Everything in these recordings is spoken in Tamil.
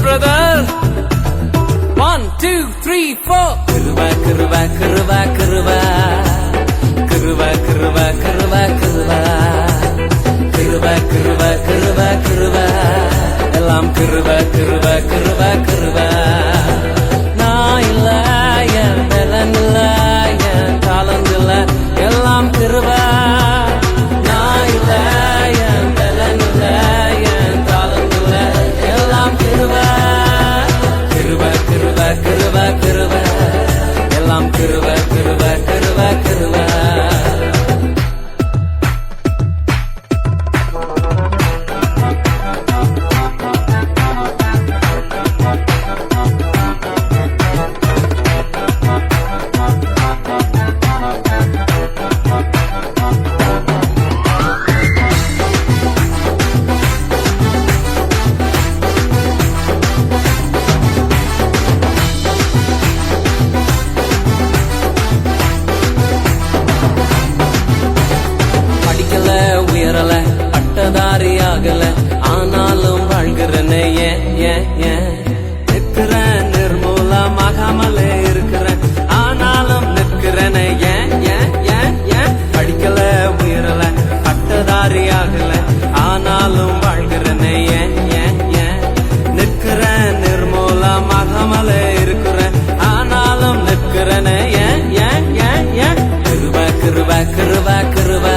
brother. 1, 2, 3, 4. Kiruva, kiruva, kiruva, kiruva. Kiruva, kiruva, kiruva, kiruva. Kiruva, kiruva, kiruva, kiruva. Ellam kiruva, kiruva, kiruva, kiruva. நான் இல்ல என் பலன் இல்ல என் தாளம் இல்ல எல்லாம் கிருபா. நான் இல்ல என் பலன் இல்ல என் தாளம் இல்ல எல்லாம் கிருபா. கிருபா கிருபா கிருபா கிருபா எல்லாம் கிருபா கிருபா கிருபா கிருபா. உயரல பட்டதாரி ஆகல ஆனாலும் வாழ்கிறேன்னு நிற்கிறேன் நிர்மூலமாகாமலே இருக்கிறேன் ஆனாலும் நிற்கிறேன்னு படிக்கல உயரல பட்டதாரி ஆகல ஆனாலும் வாழ்கிறேன்னு நிற்கிறேன் நிர்மூலமாகாமலே இருக்கிறேன் ஆனாலும் நிற்கிறேன்னு Kripa Kripa Kripa Kripa.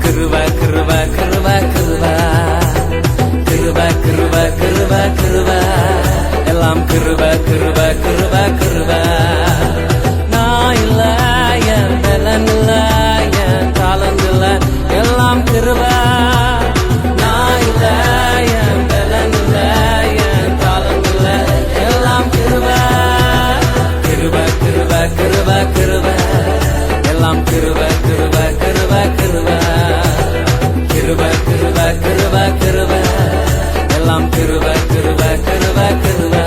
Kiruva, kiruva, kiruva, kiruva. Kiruva, kiruva, kiruva, kiruva. Ellam kiruva, kiruva, kiruva, kiruva. நான் இல்ல என் பலன் இல்ல என் தாளம் இல்ல எல்லாம் கிருபா. நான் இல்ல என் பலன் இல்ல என் தாளம் இல்ல எல்லாம் கிருபா. கிருபா கிருபா கிருபா கிருபா எல்லாம் கிருபா கிருபா கிருபா கிருபா. கிருபா கிருபா கிருபா கிருபா எல்லாம் கிருபா கிருபா கிருபா கிருபா.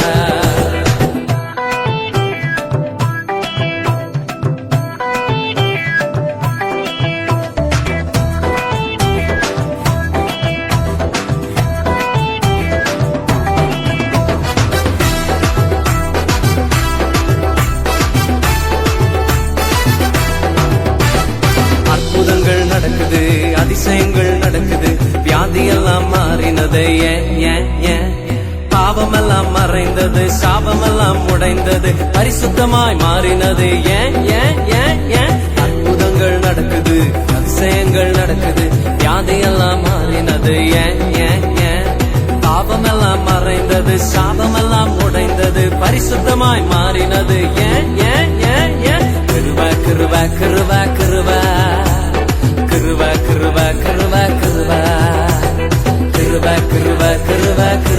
அற்புதங்கள் நடக்குது அதிசயங்கள் நடக்குது வியாதியெல்லாம் மாறினது பாவமெல்லாம் மறைந்தது சாபமெல்லாம் உடைந்தது பரிசுத்தமாய் மாறினது அற்புதங்கள் நடக்குது அதிசயங்கள் நடக்குது வியாதியெல்லாம் மாறினது பாவமெல்லாம் மறைந்தது சாபமெல்லாம் உடைந்தது பரிசுத்தமாய் மாறினது Kripa Kripa Kripa Kripa. Kiruva, kiruva, kiruva, kiruva. Kiruva, kiruva, kiruva, kiruva.